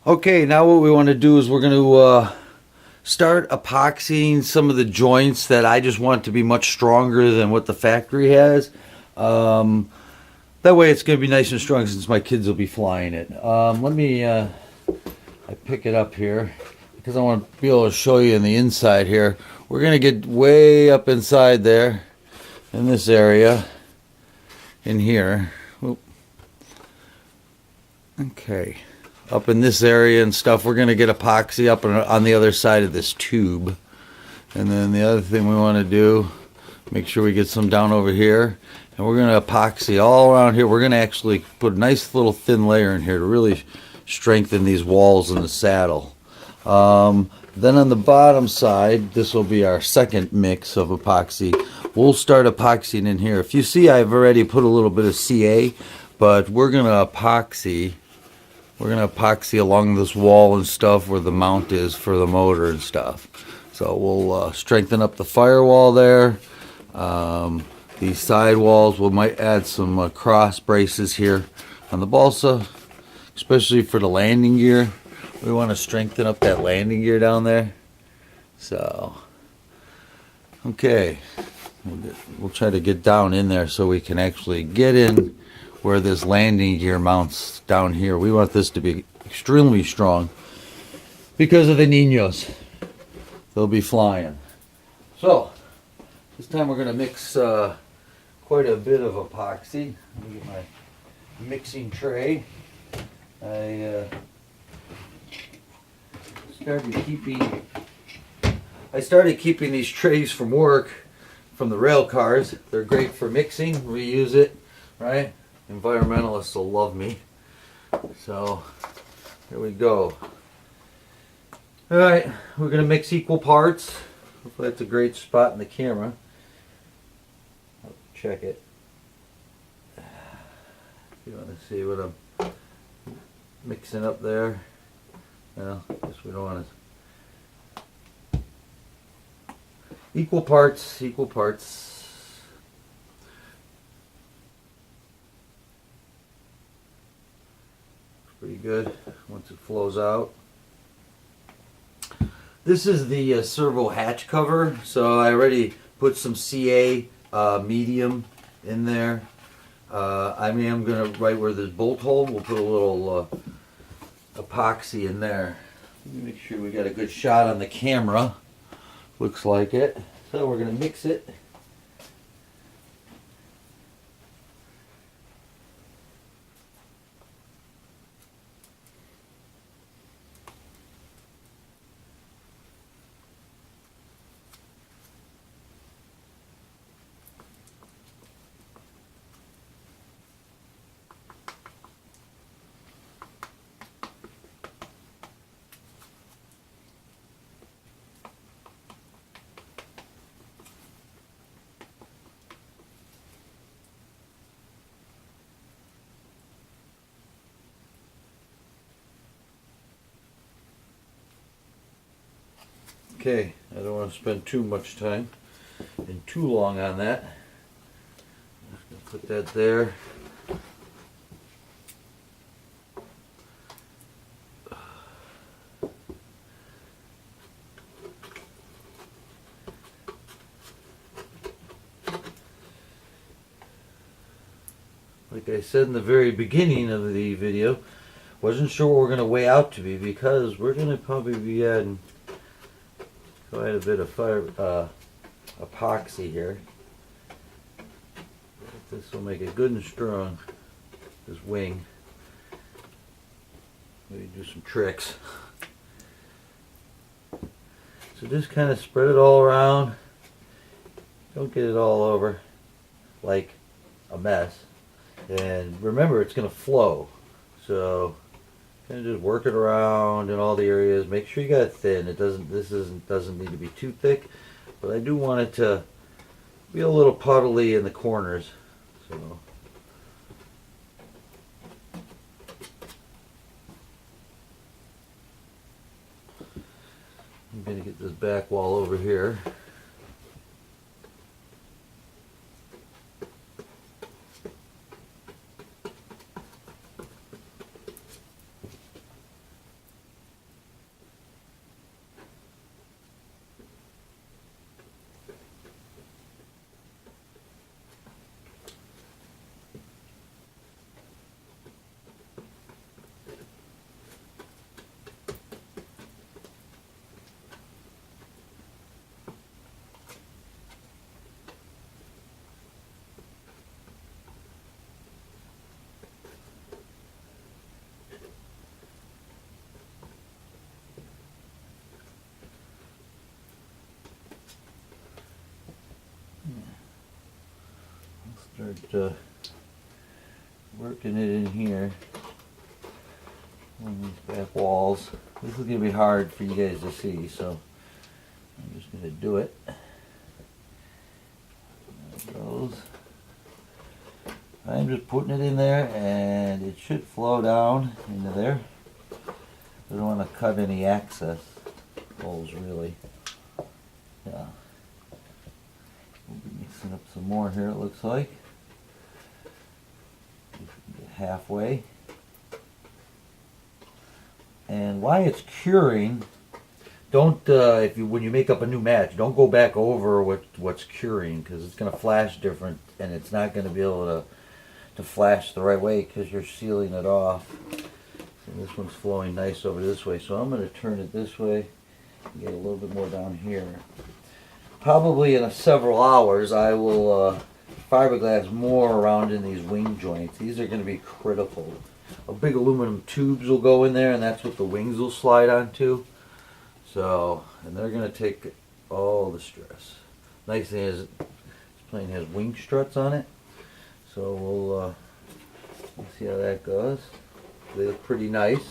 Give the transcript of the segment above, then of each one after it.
Okay, now what we want to do is we're going to start epoxying some of the joints that I just want to be much stronger than what the factory has. That way it's going to be nice and strong since my kids will be flying it. Let me I pick it up here because I want to be able to show you in the inside here. We're going to get way up inside there in this area in here. Oop. Okay. Up in this area and stuff, we're going to get epoxy up on the other side of this tube. And then the other thing we want to do, make sure we get some down over here. And we're going to epoxy all around here. We're going to actually put a nice little thin layer in here to really strengthen these walls in the saddle. Then on the bottom side, this will be our second mix of epoxy. We'll start epoxying in here. If you see, I've already put a little bit of CA, but we're going to epoxy. We're going to epoxy along this wall and stuff where the mount is for the motor and stuff. So we'll strengthen up the firewall there. These side walls, we might add some cross braces here on the balsa, especially for the landing gear. We want to strengthen up that landing gear down there. So, okay. We'll try to get down in there so we can actually get in where this landing gear mounts down here. We want this to be extremely strong because of the niños. They'll be flying. So, this time we're going to mix quite a bit of epoxy. Let me get my mixing tray. I started keeping these trays from work, from the rail cars. They're great for mixing. Reuse it, right? Environmentalists will love me. So here we go. All right, we're going to mix equal parts. Hopefully that's a great spot in the camera. I'll check it. If you want to see what I'm mixing up there. Well, I guess we don't want to. Equal parts, equal parts. Pretty good once it flows out. This is the servo hatch cover, so I already put some CA medium in there. I'm going to, right where there's bolt hole, we'll put a little epoxy in there. Let me make sure we got a good shot on the camera. Looks like it. So we're going to mix it. Okay, I don't want to spend too much time and too long on that. I'm just going to put that there. Like I said in the very beginning of the video, wasn't sure what we're going to weigh out to be because we're going to probably be adding quite a bit of epoxy here. This will make it good and strong, this wing. Maybe do some tricks. So just kind of spread it all around. Don't get it all over like a mess. And remember, it's going to flow. So kind of just work it around in all the areas. Make sure you got it thin. Doesn't need to be too thick, but I do want it to be a little puddly in the corners. So I'm going to get this back wall over here. Start working it in here on these back walls. This is going to be hard for you guys to see, so I'm just going to do it. There it goes. I'm just putting it in there, and it should flow down into there. I don't want to cut any access holes, really. Yeah. We'll be mixing up some more here, it looks like. Get halfway. And while it's curing, don't when you make up a new match, don't go back over what's curing, because it's going to flash different, and it's not going to be able to flash the right way because you're sealing it off. And this one's flowing nice over this way, so I'm going to turn it this way and get a little bit more down here. Probably in several hours I will fiberglass more around in these wing joints. These are going to be critical. A big aluminum tubes will go in there, and that's what the wings will slide onto. So, and they're going to take all the stress. Nice thing is this plane has wing struts on it, so we'll see how that goes. They look pretty nice.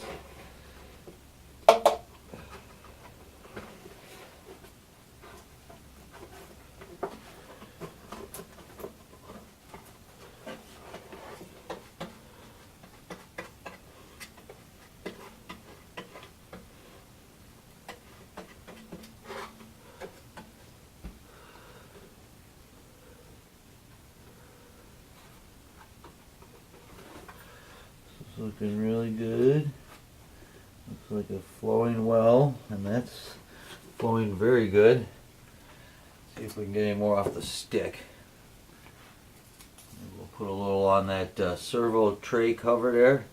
Looking really good. Looks like it's flowing well, and that's flowing very good. See if we can get any more off the stick. And we'll put a little on that servo tray cover there.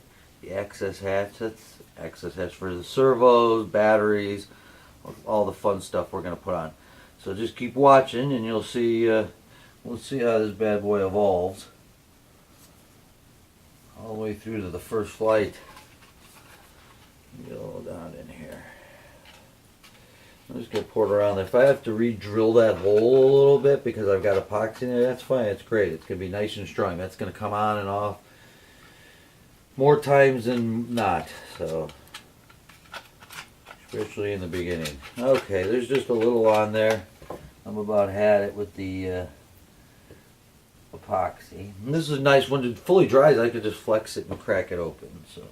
The access hatch. That's access hatch for the servos, batteries, all the fun stuff we're going to put on. So just keep watching, and you'll see. We'll see how this bad boy evolves. All the way through to the first flight. Get a little down in here. I'm just going to pour it around there. If I have to re-drill that hole a little bit because I've got epoxy in there, that's fine. It's great. It's going to be nice and strong. That's going to come on and off more times than not. So, especially in the beginning. Okay, there's just a little on there. I'm about had it with the epoxy. And this is a nice one. When it fully dries, I could just flex it and crack it open. So,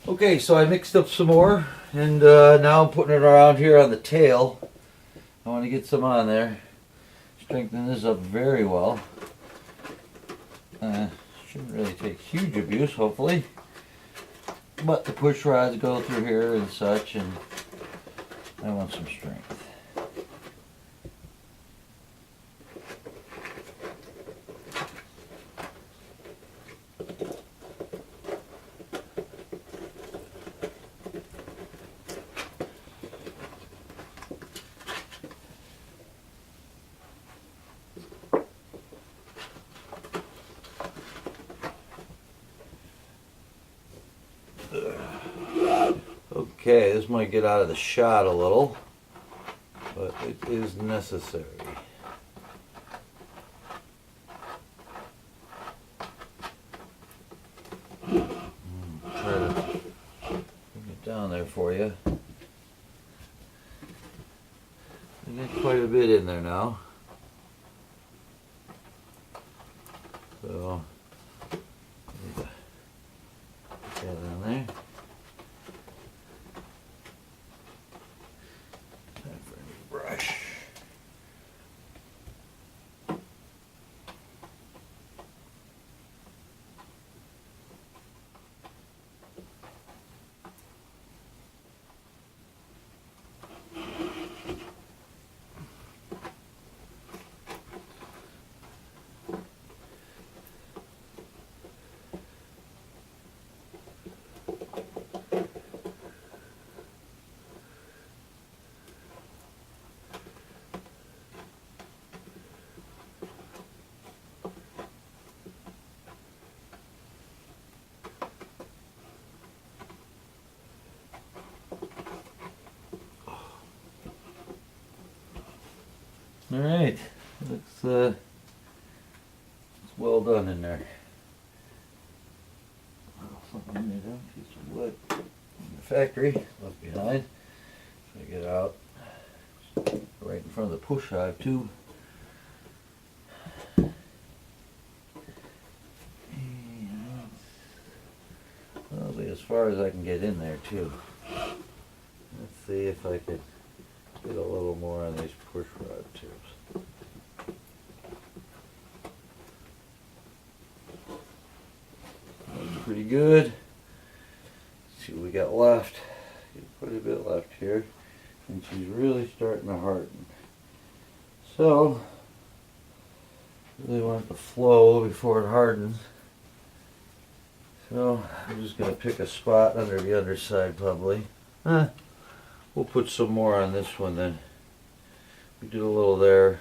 okay, so I mixed up some more, and now I'm putting it around here on the tail. I want to get some on there. Strengthen this up very well. Shouldn't really take huge abuse, hopefully. But the push rods go through here and such, and I want some strength. Okay, this might get out of the shot a little, but it is necessary. Try to bring it down there for you. I got quite a bit in there now. So, put that in there. All right, it's well done in there. Something in there, piece of wood in the factory left behind. Try to get out right in front of the push hive too. Probably as far as I can get in there too. Let's see if I could get a little more on these push rod tubes. That's pretty good. Let's see what we got left. Got quite a bit left here. And she's really starting to harden. So, really want it to flow before it hardens. So, I'm just going to pick a spot under the underside probably. We'll put some more on this one then. We did a little there.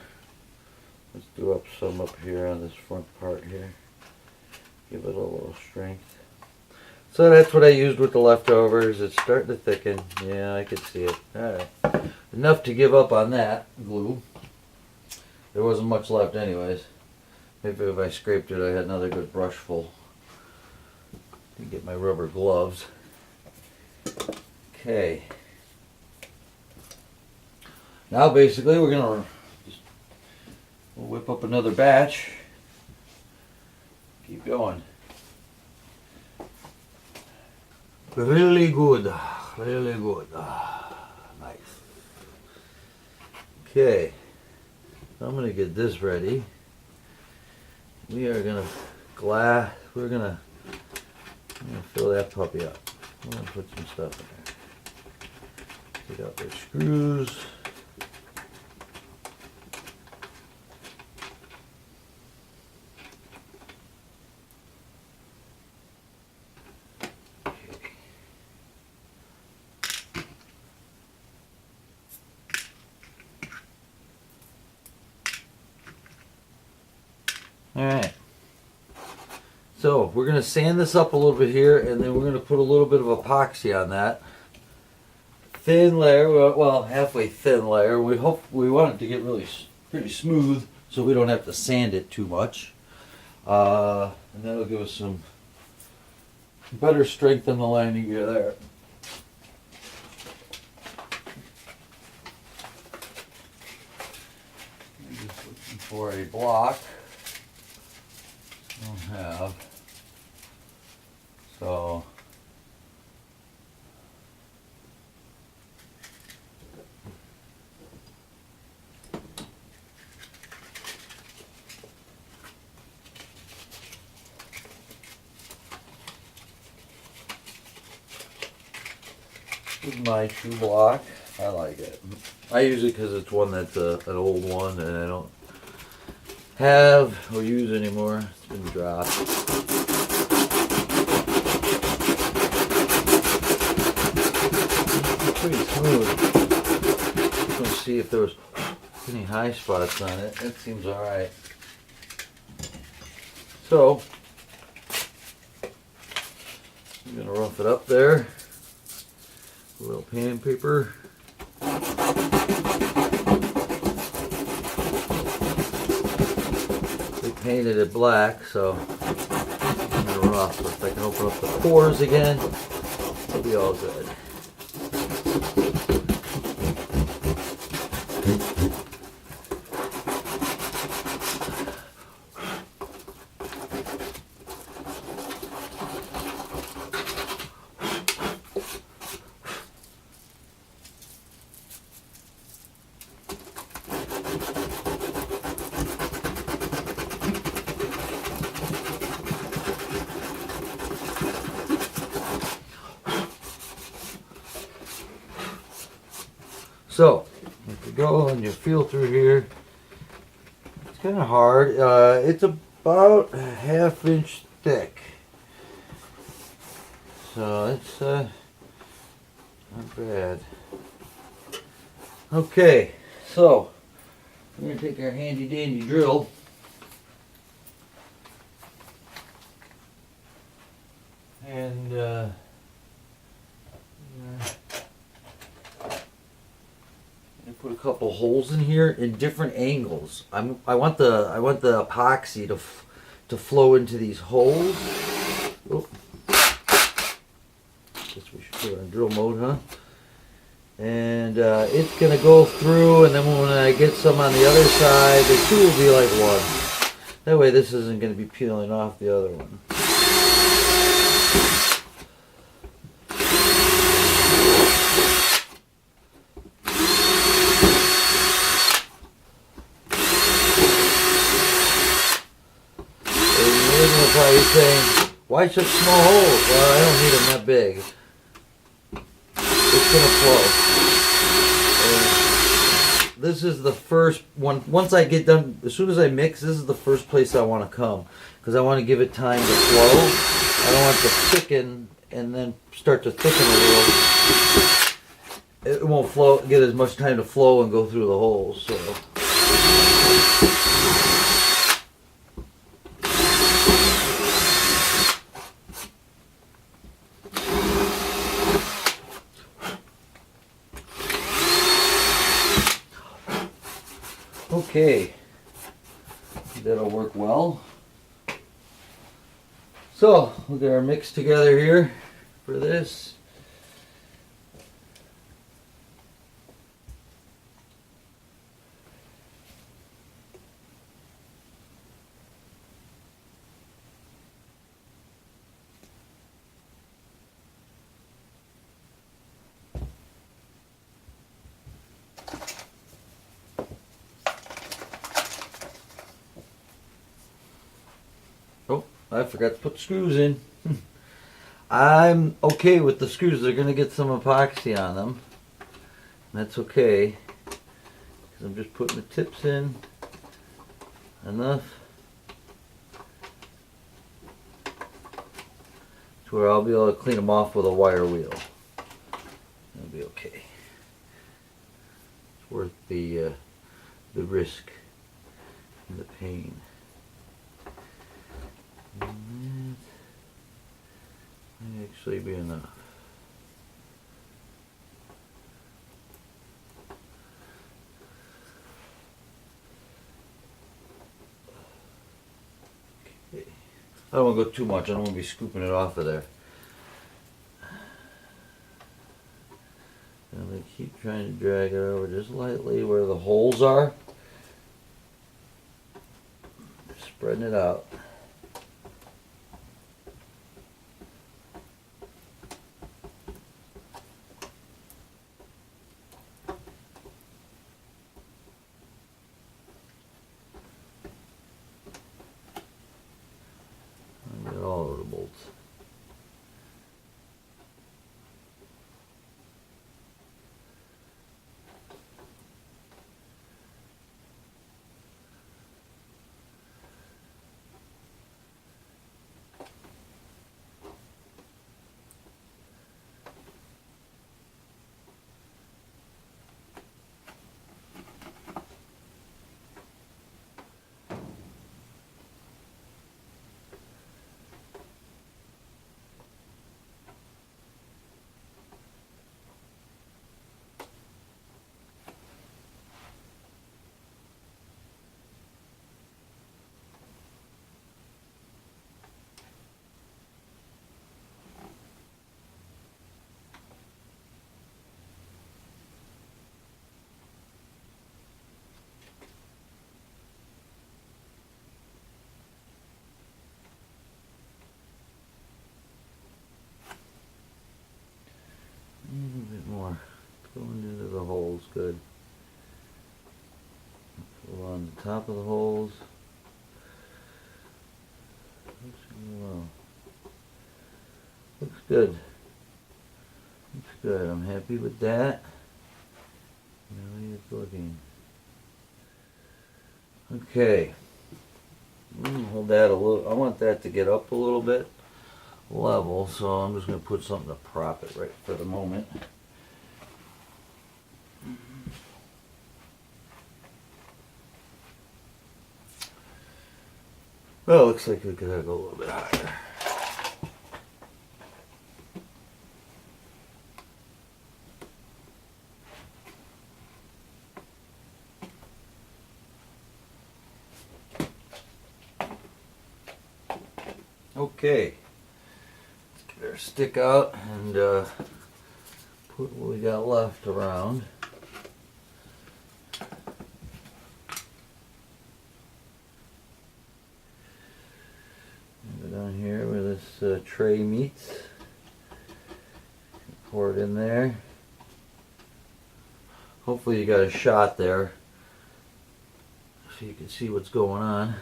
Let's do up some up here on this front part here. Give it a little strength. So that's what I used with the leftovers. It's starting to thicken. Yeah, I could see it. Alright. Enough to give up on that glue. There wasn't much left anyways. Maybe if I scraped it I had another good brush full. Get my rubber gloves. Okay. Now basically we're gonna we'll whip up another batch. Keep going. Really good. Really good. Nice. Okay. So I'm gonna get this ready. We are gonna we're gonna fill that puppy up. I'm going to put some stuff in there. Take out their screws. Okay. All right. So we're going to sand this up a little bit here, and then we're going to put a little bit of epoxy on that. Thin layer, well, halfway thin layer. We want it to get really pretty smooth, so we don't have to sand it too much. And that'll give us some better strength in the landing gear there. I'm just looking for a block. I don't have. So this is my shoe block. I like it. I use it because it's one that's an old one and I don't have or use anymore. It's been dropped. Pretty smooth. Just want to see if there was any high spots on it. That seems alright. So I'm going to rough it up there. A little pan paper. They painted it black, so I'm going to rough. If I can open up the pores again, it'll be all good. So, if you go and you feel through here, it's kind of hard. It's about a ½ inch thick. So, it's not bad. Okay, so we're going to take our handy dandy drill. And put a couple holes in here in different angles. I want the epoxy to flow into these holes. Oh. Guess we should put it on drill mode, huh? And it's gonna go through, and then when I get some on the other side, the two will be like one. That way this isn't gonna be peeling off the other one. And you're probably saying, why such small holes? Well, I don't need them that big. It's gonna flow. And this is the first one. Once I get done, as soon as I mix, this is the first place I want to come, because I want to give it time to flow. I don't want it to thicken and then start to thicken a little. It won't flow, get as much time to flow and go through the holes. So. Okay, that'll work well. So we'll get our mix together here for this. Oh, I forgot to put the screws in. I'm okay with the screws. They're going to get some epoxy on them. That's okay, because I'm just putting the tips in enough to where I'll be able to clean them off with a wire wheel. That'll be okay. It's worth the risk and the pain. And that may actually be enough. Okay. I don't want to go too much. I don't want to be scooping it off of there. I'm going to keep trying to drag it over just lightly where the holes are. Just spreading it out. Get all of the bolts. A little bit more going into the holes, good. Go on the top of the holes. Well, looks good. Looks good. I'm happy with that. Now it's looking. Okay. Hold that a little. I want that to get up a little bit level, so I'm just going to put something to prop it right for the moment. Well, it looks like we could go a little bit higher. Okay, let's get our stick out and put what we got left around. Go down here where this tray meets. Pour it in there. Hopefully you got a shot there so you can see what's going on.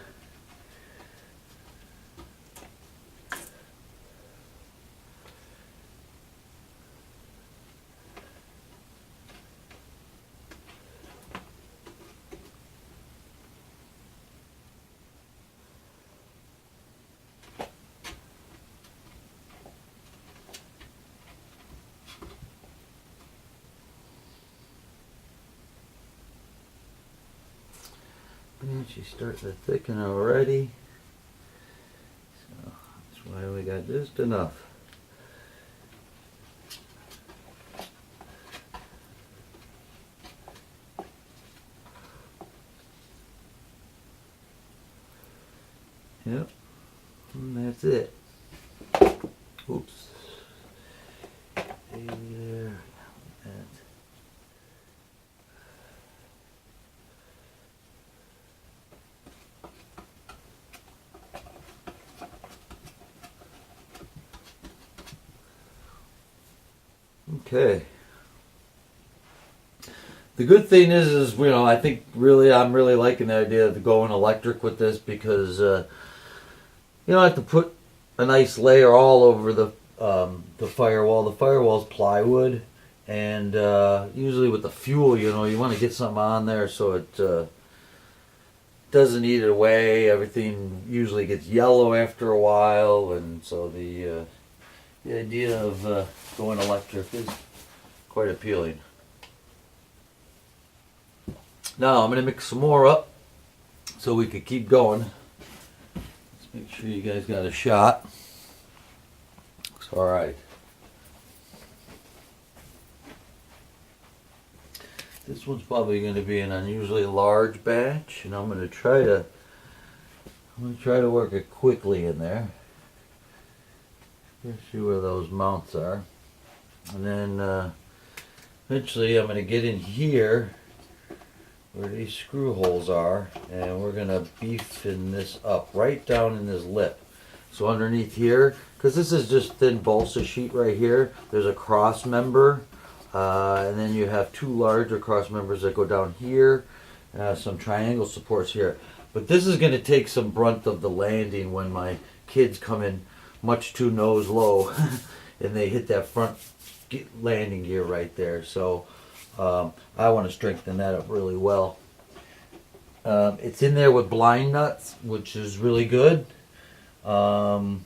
And she's starting to thicken already. So that's why we got just enough. Yep. And that's it. Oops. There. That. Okay. The good thing is you know, I think really I'm really liking the idea of going electric with this because you don't have to put a nice layer all over the firewall. The firewall's plywood, and usually with the fuel, you know, you want to get something on there so it doesn't eat it away. Everything usually gets yellow after a while, and so the idea of going electric is quite appealing. Now I'm going to mix some more up so we could keep going. Let's make sure you guys got a shot. Looks alright. This one's probably going to be an unusually large batch, and I'm going to try to work it quickly in there. Let's see where those mounts are, and then eventually I'm going to get in here where these screw holes are, and we're going to beefing this up right down in this lip. So underneath here, because this is just thin balsa sheet right here, there's a cross member, and then you have two larger cross members that go down here, some triangle supports here. But this is going to take some brunt of the landing when my kids come in much too nose low and they hit that front landing gear right there. So I want to strengthen that up really well. It's in there with blind nuts, which is really good. Yep.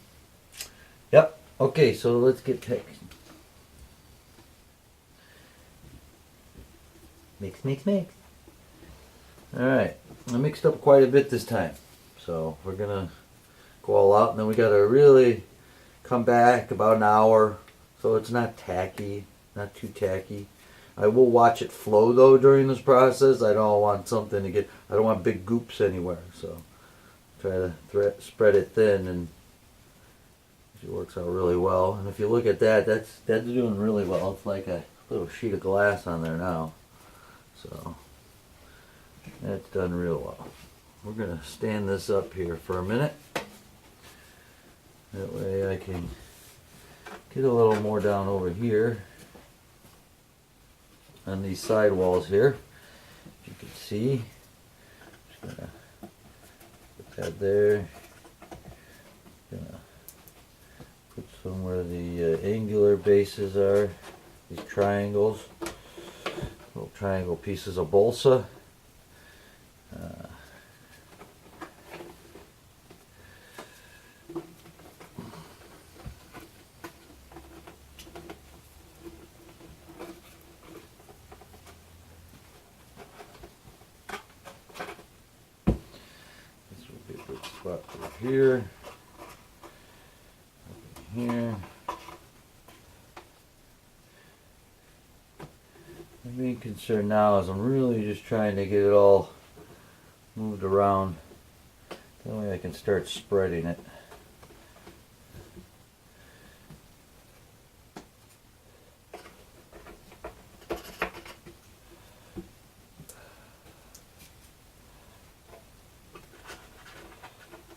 Okay, so let's get picked. Mix. Alright, I mixed up quite a bit this time. So we're going to go all out, and then we got to really come back about an hour so it's not tacky, not too tacky. I will watch it flow though during this process. I don't want something to get, I don't want big goops anywhere, so try to spread it thin, and it works out really well. And if you look at that, that's doing really well. It's like a little sheet of glass on there now. So that's done real well. We're going to stand this up here for a minute. That way I can get a little more down over here on these side walls here. If you can see, just going to put that there. Going to put some where the angular bases are, these triangles. Little triangle pieces of balsa. This will be a good spot over here. Over here. My main concern now is I'm really just trying to get it all moved around. That way I can start spreading it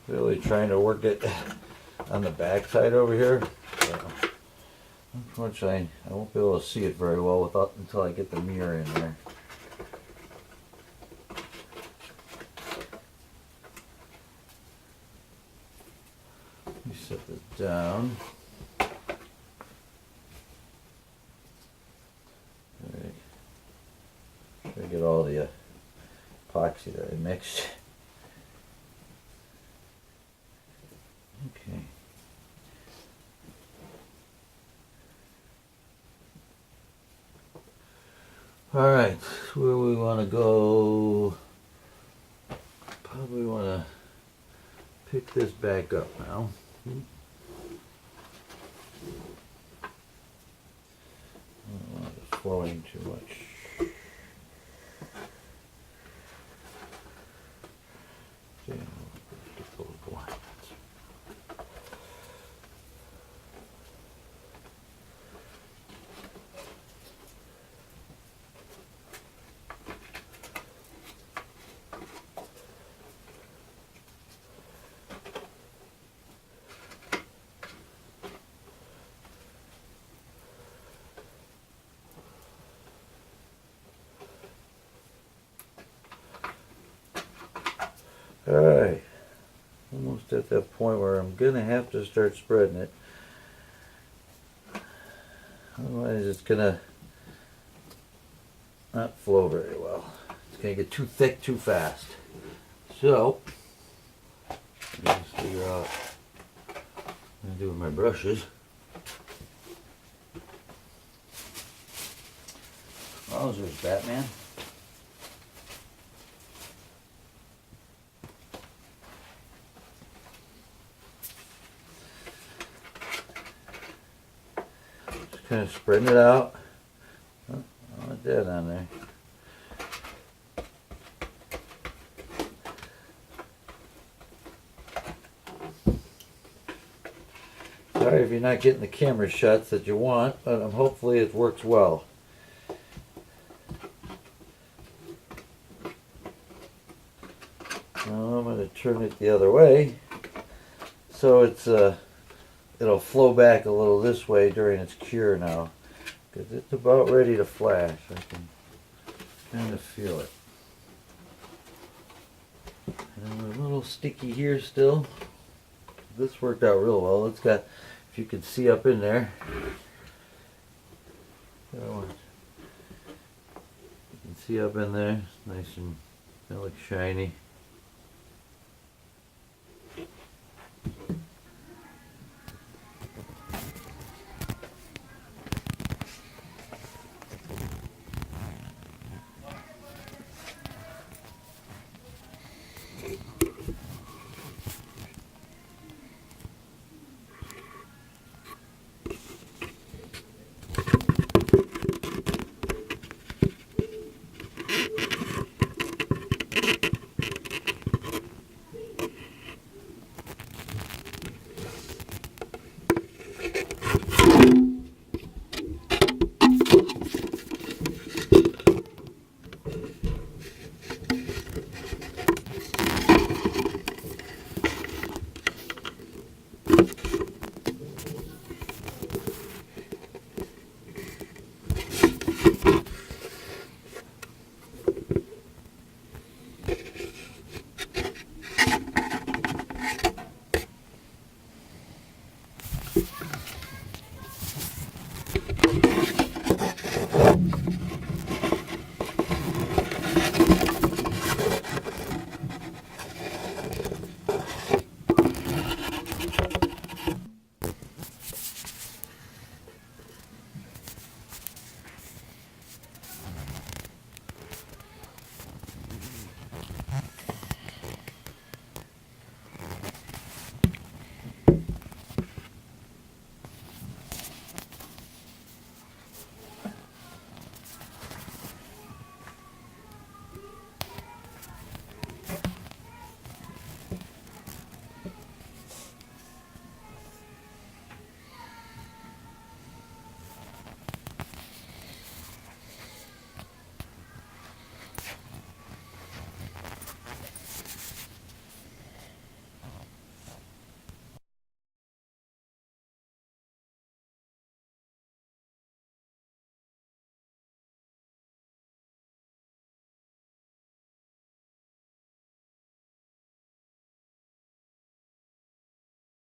Really trying to work it on the back side over here. So, unfortunately, I won't be able to see it very well until I get the mirror in there. Let me set this down. Alright. Try to get all the epoxy that I mixed. Okay. All right, where we want to go? Probably want to pick this back up now. I don't want it flowing too much. Yeah, get those blinds. Alright, almost at that point where I'm going to have to start spreading it. Otherwise it's going to not flow very well. It's going to get too thick too fast. So, let's figure out what I'm going to do with my brushes. Wowzers, Batman. Kind of spreading it out. Oh, I want that on there. Sorry if you're not getting the camera shots that you want, but hopefully it works well. Now I'm going to turn it the other way so it's it'll flow back a little this way during its cure now, because it's about ready to flash. I can kind of feel it. And we're a little sticky here still. This worked out real well. It's got, if you can see up in there, you can see up in there, nice and it looks shiny.